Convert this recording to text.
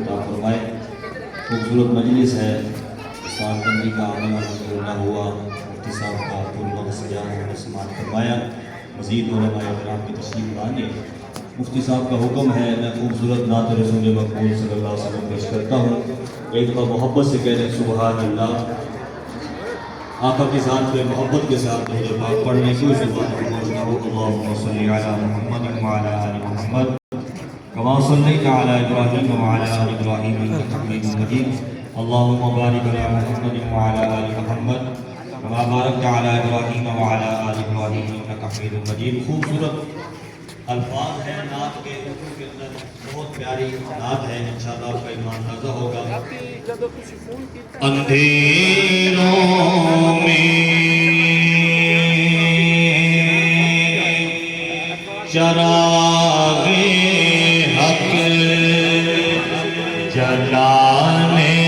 عطا فرمائے۔ خوبصورت مجلس ہے، سال بندی کا عمل الحمدللہ ہوا، مفتی صاحب کا پھول وقت سجا ہوا سماعت فرمایا، مزید علماء کرام کی تشریف لائے۔ مفتی صاحب کا حکم ہے میں خوبصورت نعت رسول مقبول صلی اللہ علیہ وسلم پیش کرتا ہوں۔ ایک دفعہ محبت سے کہہ دیں سبحان اللہ۔ آقا کی ذات پہ محبت کے ساتھ درود پاک پڑھنے کی زبان پہنچنا ہو۔ اللہم صلی علی محمد وعلی آل محمد کما صلیت علی ابراہیم وعلی آل ابراہیم انک حمید مجید۔ اللہم بارک علی محمد وعلی آل محمد کما بارکت علی ابراہیم وعلی آل ابراہیم انک حمید مجید۔ خوبصورت الفاظ ہیں نعت کے، اردو کے اندر بہت پیاری نعت ہے، انشاءاللہ آپ کا ایمان تازہ ہوگا۔ اندھیروں میں چراغ حق جلانے